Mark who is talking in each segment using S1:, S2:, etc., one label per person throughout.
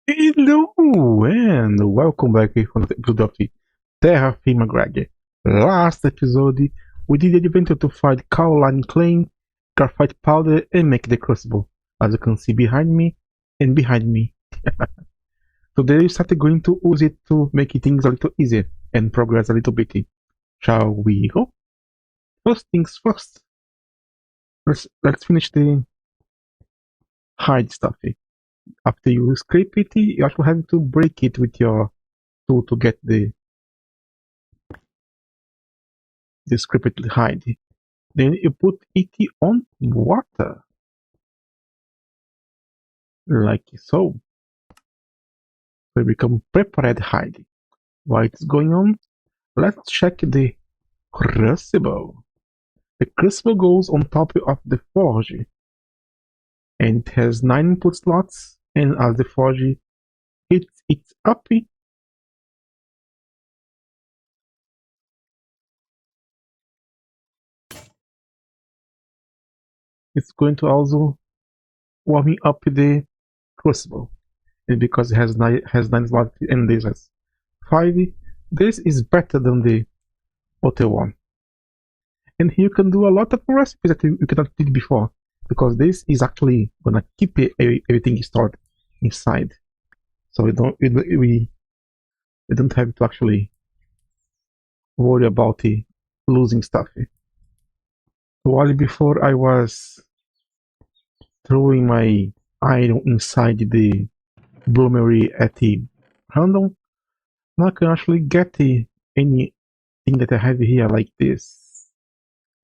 S1: Hello and welcome back from the episode of the Terrafirmagreg. Last episode, we did the adventure to find Caroline Klein, graphite powder, and make the crucible, as you can see behind me and behind me. Today we started going to use it to make things a little easier and progress a little bit. Shall we go? First things first. Let's finish the hide stuff. After you scrape it, you actually have to break it with your tool to get the scraped hide. Then you put it on water, like so. So it become prepared hide. While it's going on, let's check the crucible. The crucible goes on top of the forge, and it has 9 input slots. And as the forge hits it up, it's going to also warming up the crucible. And because it has 9 slots and this has 5, this is better than the other one. And here you can do a lot of recipes that you cannot did before, because this is actually gonna keep everything stored inside. So we don't have to actually worry about losing stuff. While before I was throwing my iron inside the bloomery at the random, now I can actually get anything that I have here, like this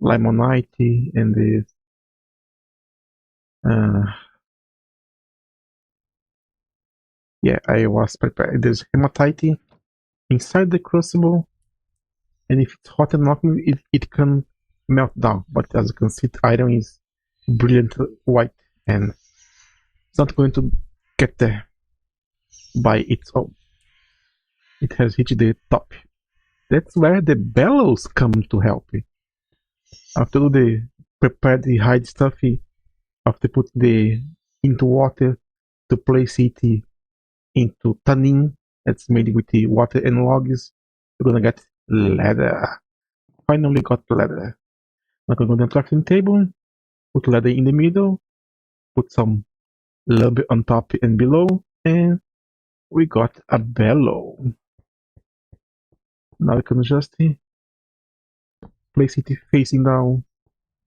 S1: limonite and this yeah, I was prepared. There's hematite inside the crucible, and if it's hot enough, it can melt down. But as you can see, the iron is brilliant white, and it's not going to get there by its own. It has hit the top. That's where the bellows come to help. After the prepared the hide stuff, after put into water to place it into tannin that's made with the water and logs, you're gonna get leather. Finally got leather. Now I'm gonna go to the crafting table, put leather in the middle, put some lumber on top and below, and we got a bellow. Now I can just place it facing down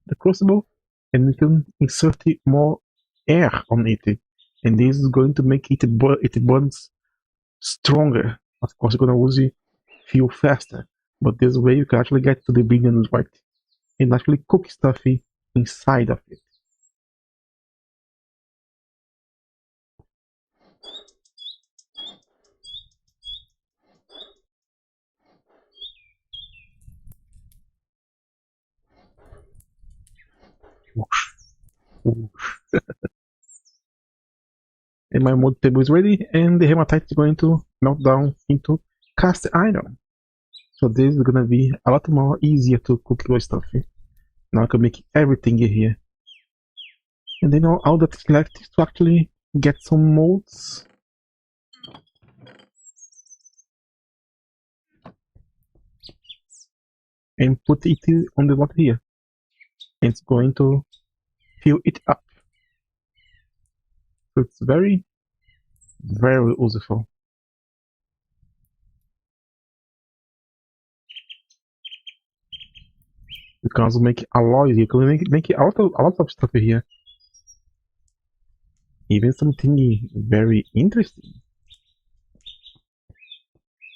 S1: the crucible, and we can insert more air on it. And this is going to make it burns stronger. Of course, you're gonna use it fuel faster, but this way you can actually get to the brilliant white and actually cook stuff inside of it. And my mold table is ready, and the hematite is going to melt down into cast iron. So this is gonna be a lot more easier to cook your stuff. Now I can make everything here. And then all that's left is to actually get some molds. And put it on the water here. And it's going to fill it up. So it's very, very useful. You can also make alloys. You can make a lot of stuff here. Even something very interesting.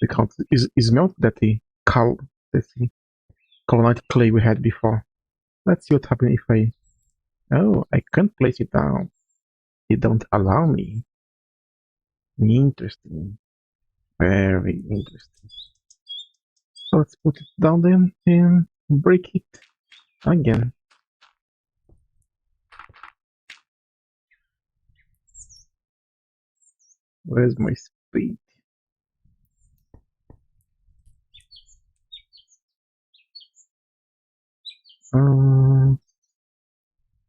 S1: Because is melt that the colonite clay we had before. Let's see what happens if I. Oh, I can't place it down. It don't allow me. Interesting. Very interesting. So let's put it down then and break it again. Where's my speed?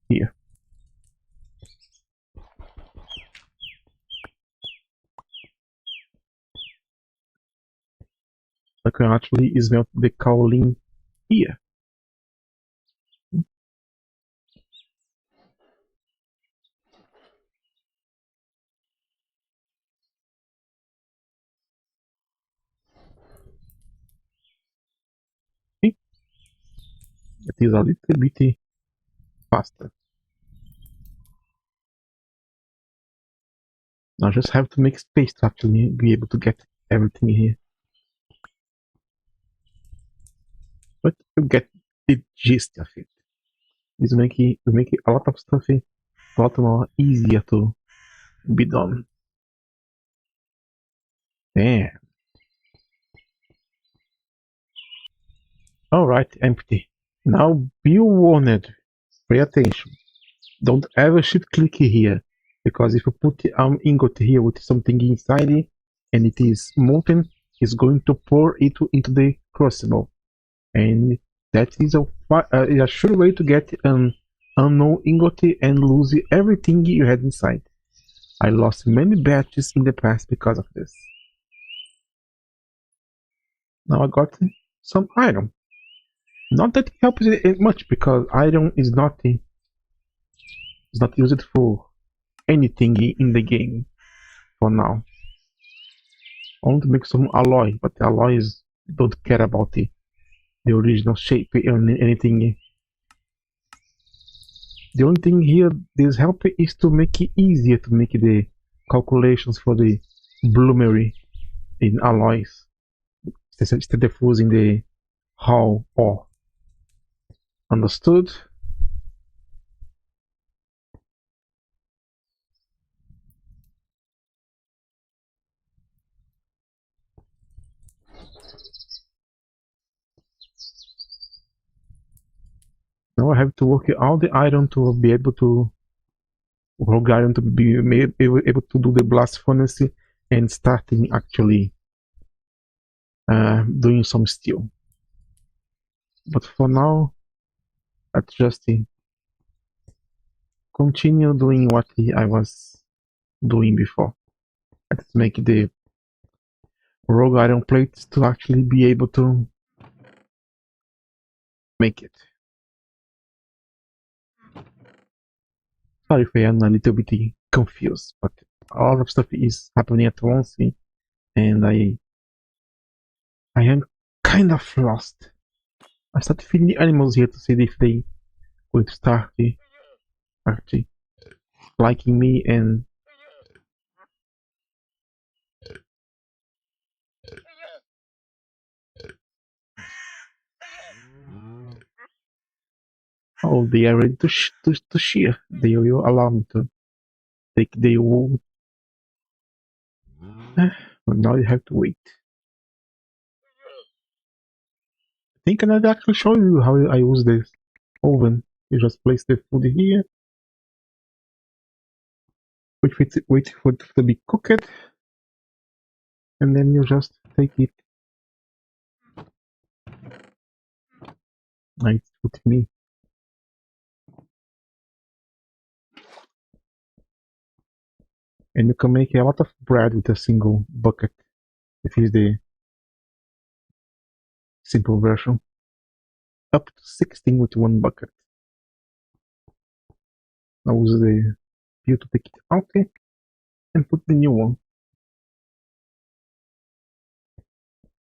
S1: Here. I can actually smelt the kaolin here. See? It is a little bit faster. I just have to make space to actually be able to get everything here. But you get the gist of it. It's making a lot of stuff a lot more easier to be done. Yeah. Alright, empty. Now be warned. Pay attention. Don't ever shift click here. Because if you put ingot here with something inside it and it is molten, it's going to pour it into the crucible. And that is a sure way to get an unknown ingot and lose everything you had inside. I lost many batches in the past because of this. Now I got some iron. Not that it helps it much because iron is not used for anything in the game for now. I want to make some alloy, but the alloys don't care about the original shape or anything. The only thing here this help is to make it easier to make the calculations for the bloomery in alloys instead of using the hull ore. Understood? Now I have to work all the iron to be able to rogue iron to be able to do the blast furnace and starting actually doing some steel. But for now, let's just continue doing what I was doing before. Let's make the rogue iron plates to actually be able to make it. Sorry if I am a little bit confused, but a lot of stuff is happening at once and I am kind of lost. I started feeding the animals here to see if they going to start actually liking me and oh, they are ready to shear. They will allow me to take their wool. But now you have to wait. I think I can actually show you how I use this oven. You just place the food here. Wait for it to be cooked. And then you just take it. Nice with me. And you can make a lot of bread with a single bucket. This is the simple version. Up to 16 with one bucket. I'll use the peel to take it out and put the new one.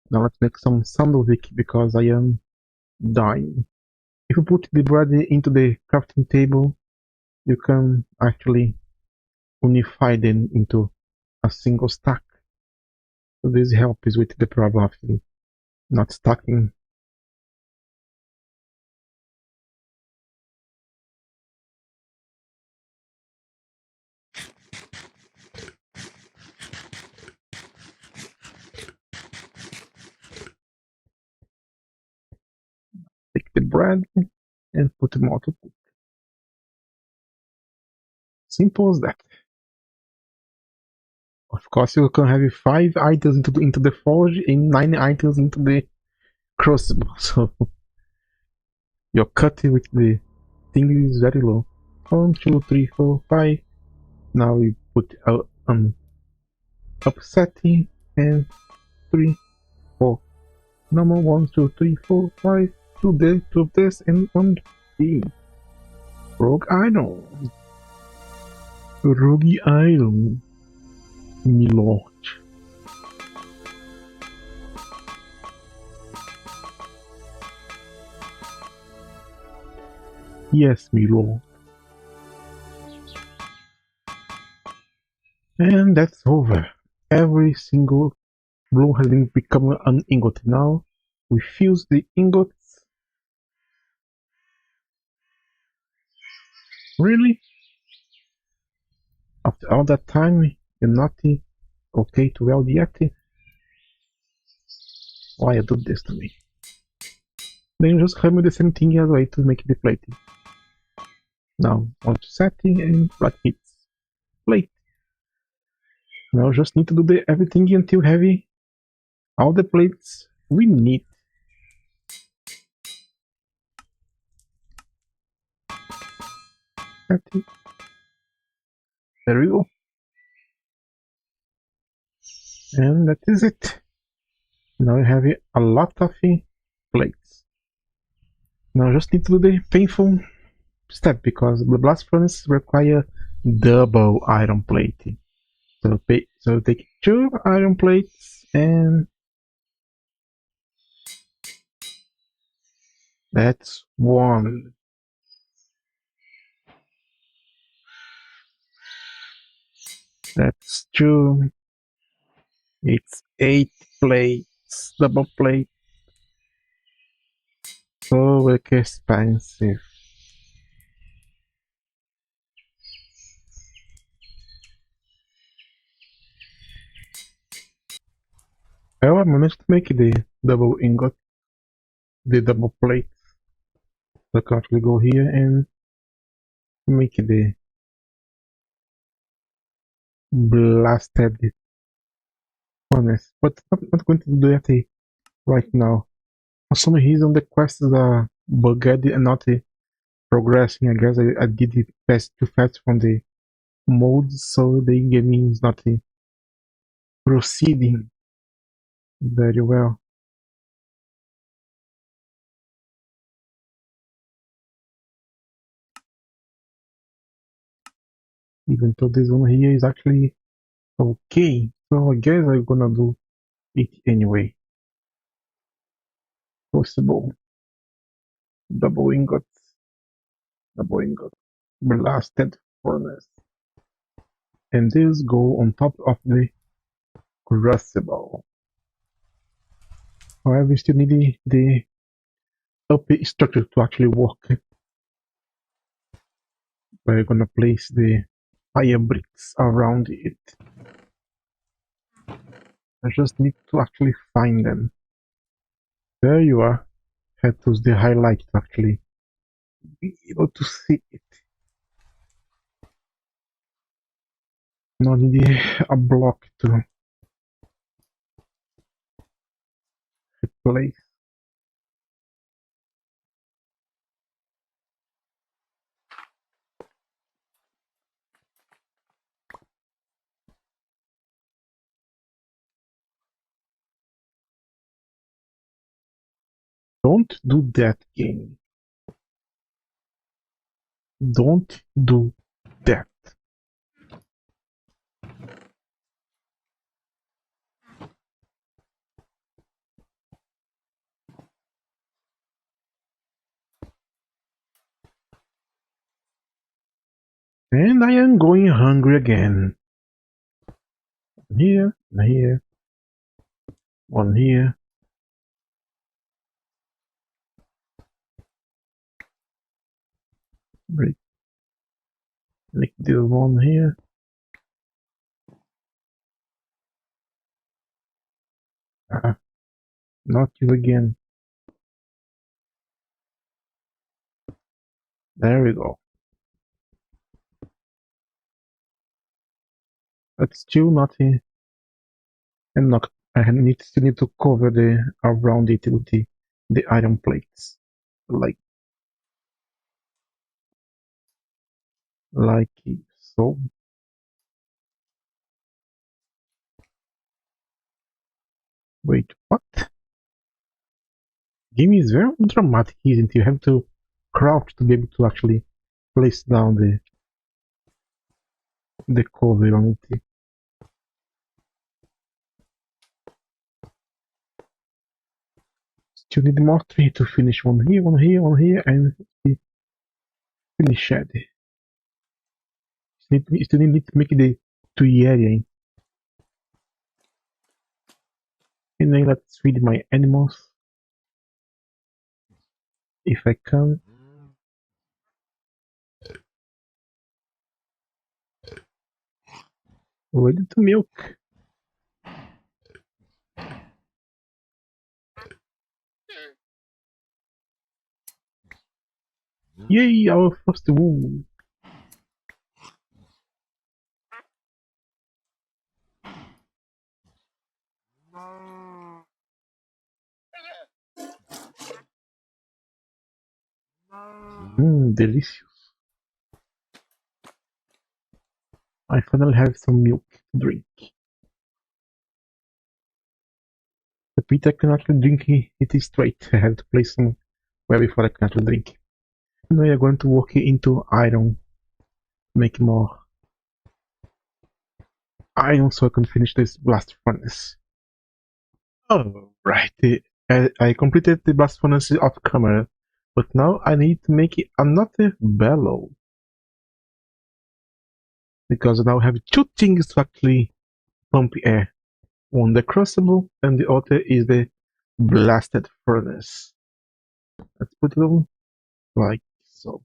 S1: Now let's make some sandwich because I am dying. If you put the bread into the crafting table, you can actually unify them into a single stack. So this helps with the problem of not stacking. Take the bread and put them out to cook. Simple as that. Of course, you can have 5 items into the forge and 9 items into the crucible. So your cut with the thing is very low. 1, 2, 3, 4, 5. Now we put upsetting and 3, 4. Number 1, 2, 3, 4, 5, 2 of this, and 1 D. Rogue Iron. Rogue Iron. Milord. Yes, Milord. And that's over. Every single blow has been become an ingot. Now we fuse the ingots. Really? After all that time, you're not okay to weld yet? Why you do this to me? Then just hammer the same thing as way to make the plate. Now, on to setting and black hits. Plate. Now just need to do everything until heavy. All the plates we need. Setting. There we go. And that is it. Now you have a lot of plates. Now just need to do the painful step because the blast furnace require double iron plating. So take 2 iron plates and that's 1. That's 2. It's 8 plates, double plate. So expensive. Well, I managed to make the double ingot, the double plate. So I can actually go here and make the blasted furnace. But I'm not going to do that right now. For some reason, the quests are bugged and not progressing. I guess I did it too fast from the modes, so the game is not proceeding very well. Even though this one here is actually okay, so I guess I'm gonna do it anyway. Possible double ingot, blasted furnace, and this go on top of the crucible. However, we still need the up structure to actually work. We're gonna place the fire bricks around it. I just need to actually find them. There you are. Had to use the highlight to actually be able to see it. Now need a block to replace. Don't do that, game. Don't do that. And I am going hungry again. Here, here, one here. Right. Like this one here. Not you again. There we go. But still not here. And not. I still need to cover the around it with the iron plates, like so. Wait, what? Game is very dramatic, isn't it? You have to crouch to be able to actually place down the cover on it. Still need more tree to finish one here, and finish it. Still need to make the tree area. And then let's feed my animals if I can. Ready to milk. Yay, our first wool. Delicious. I finally have some milk to drink. The pit I can actually drink it is straight. I have to place some where before I can actually drink. Now we are going to work into iron. Make more iron so I can finish this blast furnace. Alright, I completed the blast furnace off camera, but now I need to make another bellow. Because now I have two things to actually pump air. One the crucible and the other is the blasted furnace. Let's put it on like so.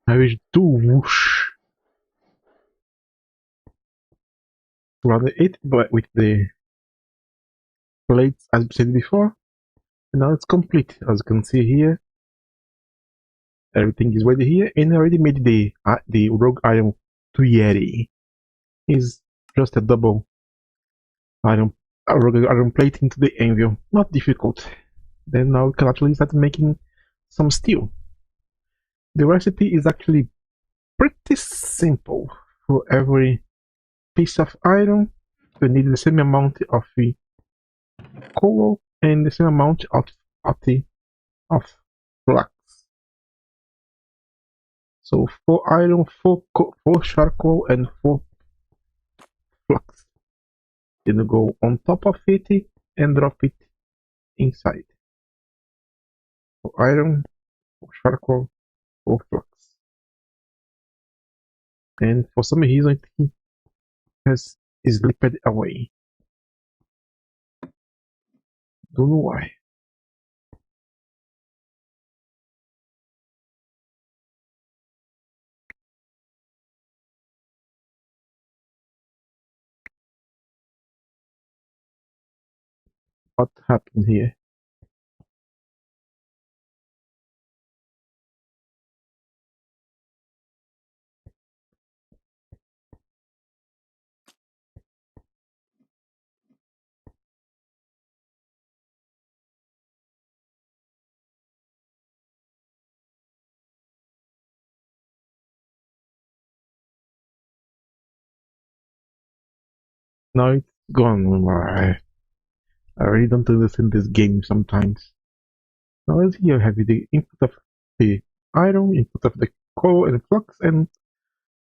S1: I will do whoosh around it, but with the plates as said before. And now it's complete. As you can see here, everything is ready here, and I already made the rogue iron Tuyeri. Is just a double iron rogue iron plate into the anvil. Not difficult. Then now we can actually start making some steel. The recipe is actually pretty simple. For every piece of iron, you need the same amount of the coal and the same amount of flux. So 4 iron, 4 charcoal, and 4 flux. Then go on top of it and drop it inside. 4 iron, 4 charcoal, 4 flux. And for some reason it has slipped away. Don't know why. What happened here? Now it's gone. I really don't understand this game sometimes. Now let's here have the input of the iron, input of the coal and flux, and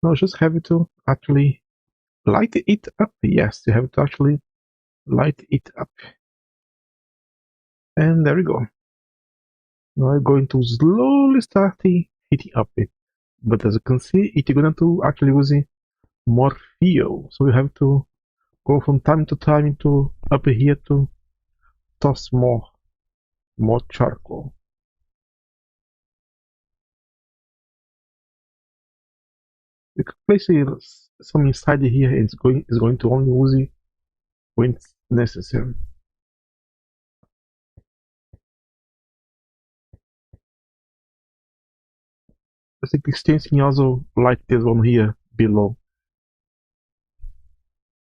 S1: now just have to actually light it up. Yes, you have to actually light it up. And there we go. Now I'm going to slowly start heating up it. But as you can see, it's going to actually use more fuel. So we have to go from time to time into up here to toss more charcoal. You can place some inside here. It's going to only use it when it's necessary. The extension also light this one here below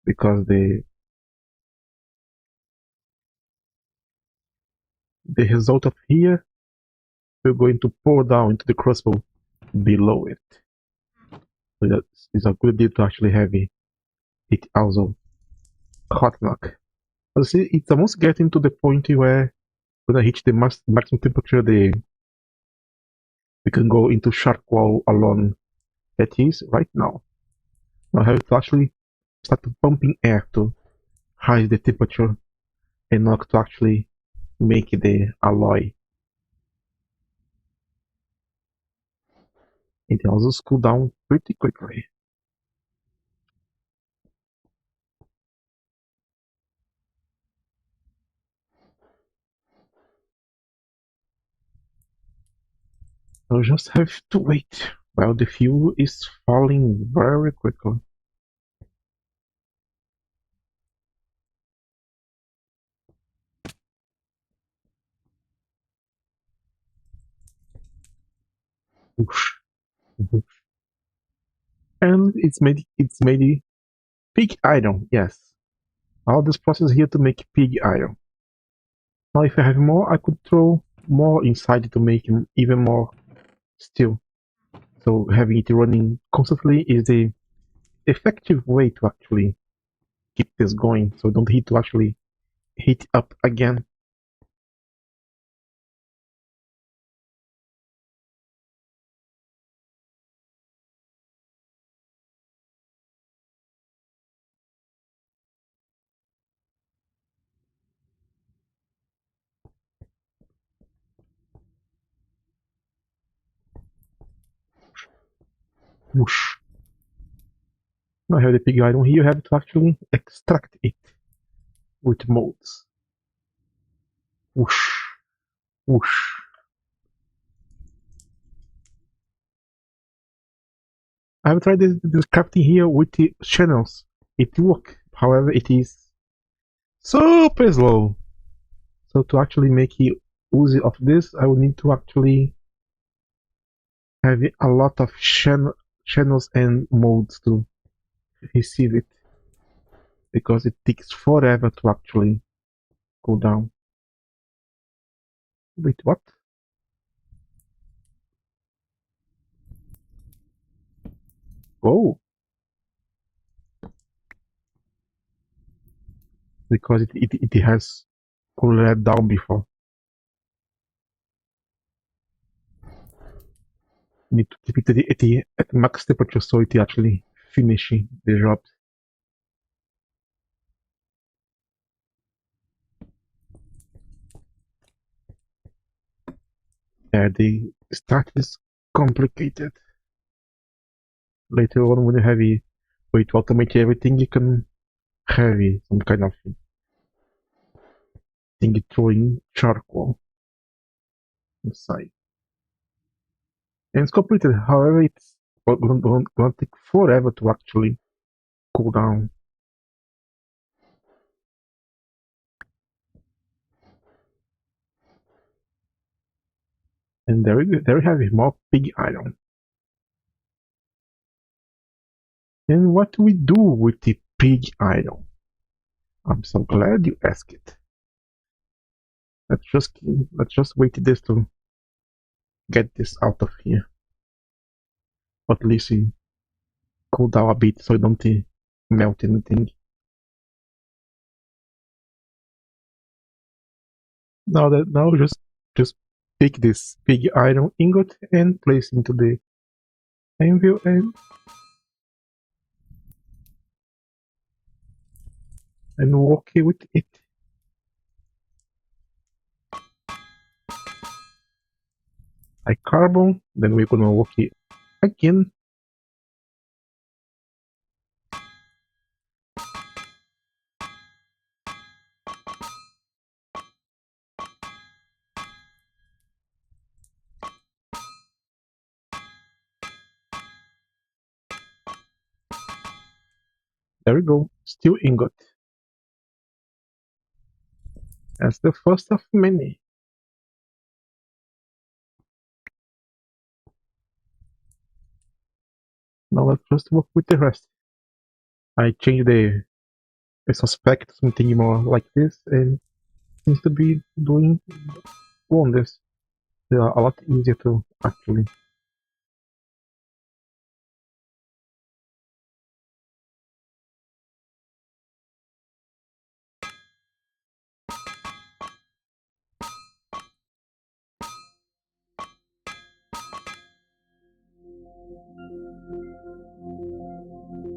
S1: because the result of here we're going to pour down into the crucible below it. So that is a good deal to actually have it also hot enough. But see, it's almost getting to the point where when I hit the maximum temperature, we can go into charcoal alone. That is right now. Now I have to actually start pumping air to raise the temperature and not to actually make the alloy. It also cool down pretty quickly. I'll just have to wait while the fuel is falling very quickly. Whoosh, whoosh. And it's made pig iron, yes. All this process here to make pig iron. Now if I have more, I could throw more inside to make even more steel. So having it running constantly is the effective way to actually keep this going, so don't need to actually heat up again. Whoosh. Now I have the pig iron here, you have to actually extract it with molds. Whoosh, whoosh. I have tried this crafting here with the channels. It works, however, it is super slow. So to actually make use of this, I will need to actually have a lot of channels and molds to receive it, because it takes forever to actually go down. Wait, what? Oh, because it has cooled down before. Need to keep it at max temperature so it actually finishing the job. Yeah, the start is complicated. Later on, when you have a way to automate everything, you can have some kind of thing throwing charcoal inside. And it's completed. However, it's going to take forever to actually cool down. And there we have more pig iron. And what do we do with the pig iron? I'm so glad you asked it. Let's just wait this to get this out of here. But at least cool down a bit so it don't melt anything. Now just pick this pig iron ingot and place into the anvil and work with it. Like carbon, then we're gonna work it again. There we go, steel ingot. That's the first of many. Now let's just work with the rest. I changed the suspect something more like this and seems to be doing wonders. They are a lot easier to actually.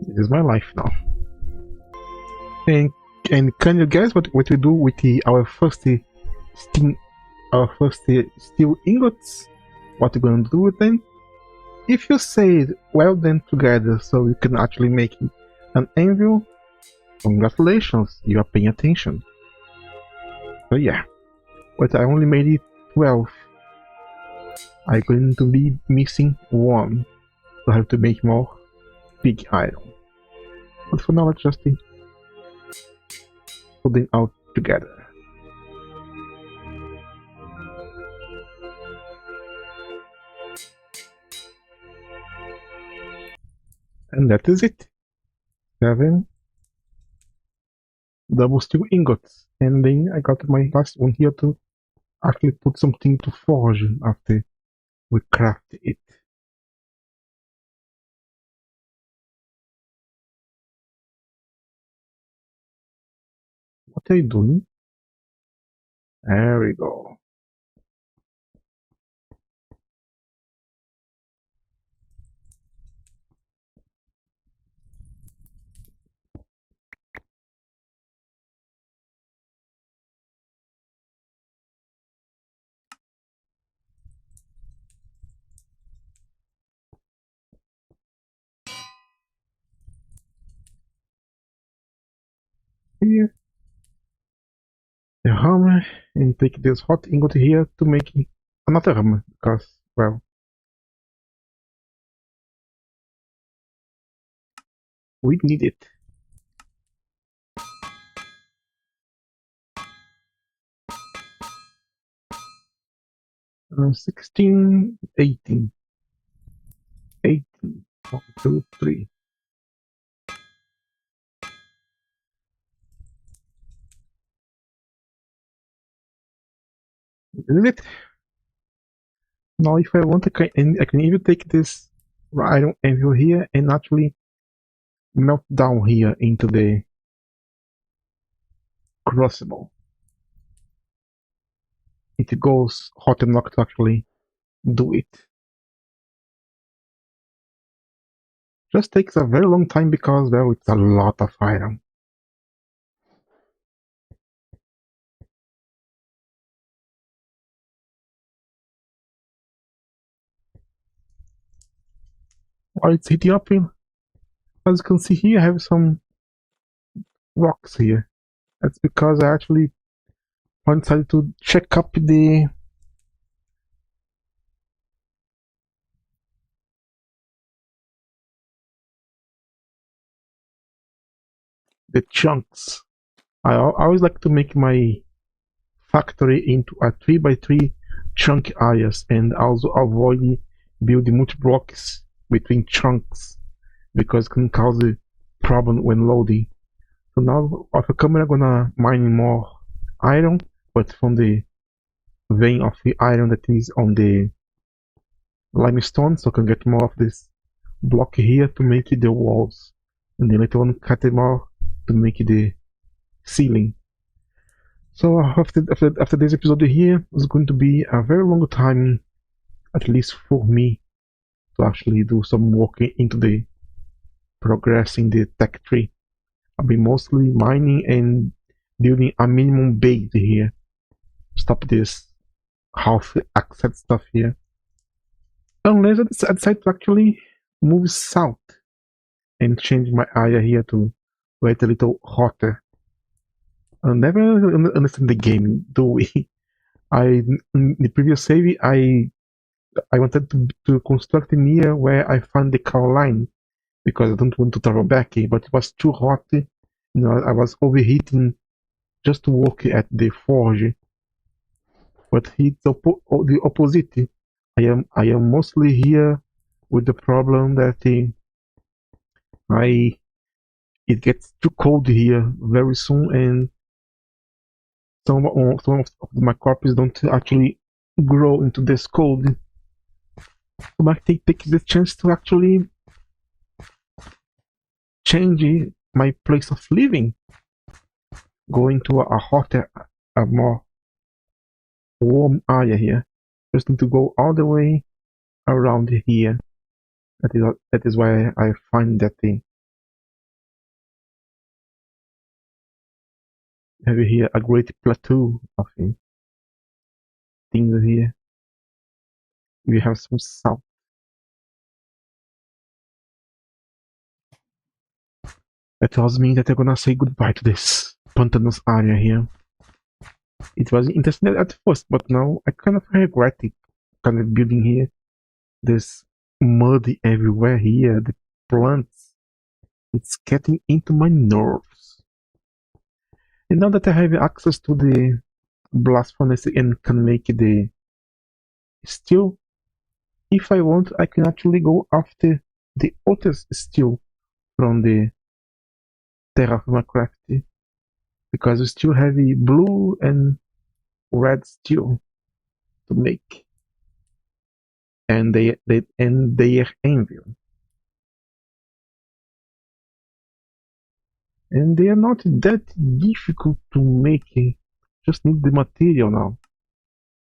S1: This is my life now. And can you guess what we do with our first steel ingots? What we're gonna do with them? If you say weld them together so you can actually make an anvil, congratulations, you are paying attention. So yeah, but I only made it 12. I'm going to be missing 1, so I have to make more big iron. But for now, let's just put them out together. And that is it. 7 double steel ingots. And then I got my last one here to actually put something to forge after we craft it. What are you doing? There we go. Here, the hammer, and take this hot ingot here to make another hammer, because, well, we need it. 16, 18. 18. 1, 2, 3. Isn't it? Now, if I want, I can even take this iron anvil here and actually melt down here into the crucible. It goes hot enough to actually do it. Just takes a very long time because, well, it's a lot of iron. While it's heating up, as you can see here, I have some rocks here. That's because I actually decided to check up the chunks. I always like to make my factory into a 3x3 chunk areas and also avoid building multi blocks between chunks because it can cause a problem when loading. So now off the camera I'm gonna mine more iron, but from the vein of the iron that is on the limestone, so I can get more of this block here to make it the walls, and then later on cut them more to make it the ceiling. So after this episode here, it's going to be a very long time, at least for me, to actually do some work into the progress in the tech tree. I'll be mostly mining and building a minimum base here. Stop this half access stuff here. Unless I decide to actually move south and change my area here to where it's a little hotter. I never understand the game, do we? In the previous save, I wanted to construct near where I found the cow line because I don't want to travel back, but it was too hot. I was overheating just to work at the forge. But it's the opposite. I am mostly here with the problem that it gets too cold here very soon, and some of my crops don't actually grow into this code. I might take the chance to actually change my place of living, going to a hotter, a more warm area here. Just need to go all the way around here. That is why I find that the have here a great plateau of things here. We have some salt. That tells me that I'm gonna say goodbye to this pantanous area here. It was interesting at first, but now I kind of regret it. Kind of building here. There's muddy everywhere here. The plants. It's getting into my nerves. And now that I have access to the blast furnace and can make the steel, if I want, I can actually go after the oldest steel from the Terrafirmagreg, because we still have the blue and red steel to make, and their anvil, and they are not that difficult to make. Just need the material now.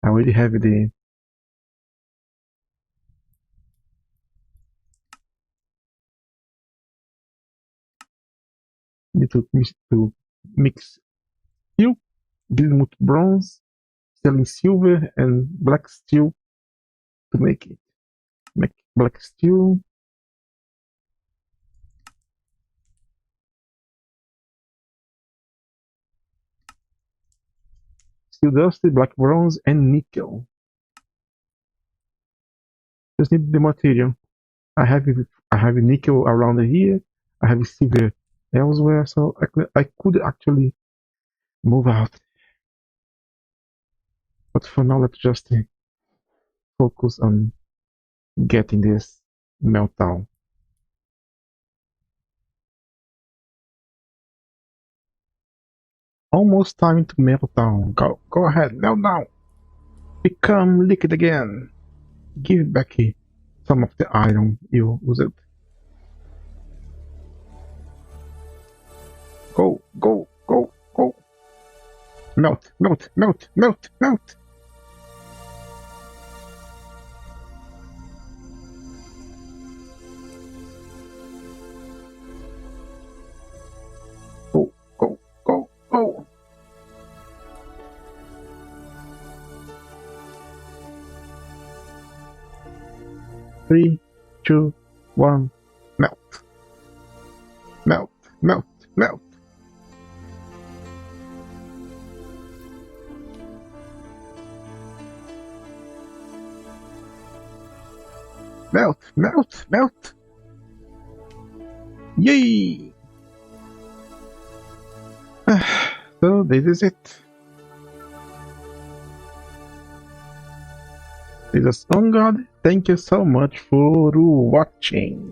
S1: I already have the need to mix steel, bismuth bronze, sterling silver, and black steel to make it. Make black steel. Steel dusty, black bronze, and nickel. Just need the material. I have nickel around here. I have silver elsewhere, so I could actually move out. But for now, let's just focus on getting this meltdown. Almost time to melt down. Go ahead, melt down. Become liquid again. Give back some of the iron you used. Go, go, go, go. Melt, melt, melt, melt, melt. Go, go, go, go. Three, two, one, melt. Melt, melt, melt. Melt, melt, melt. Yay! So this is it. This is On God. Thank you so much for watching.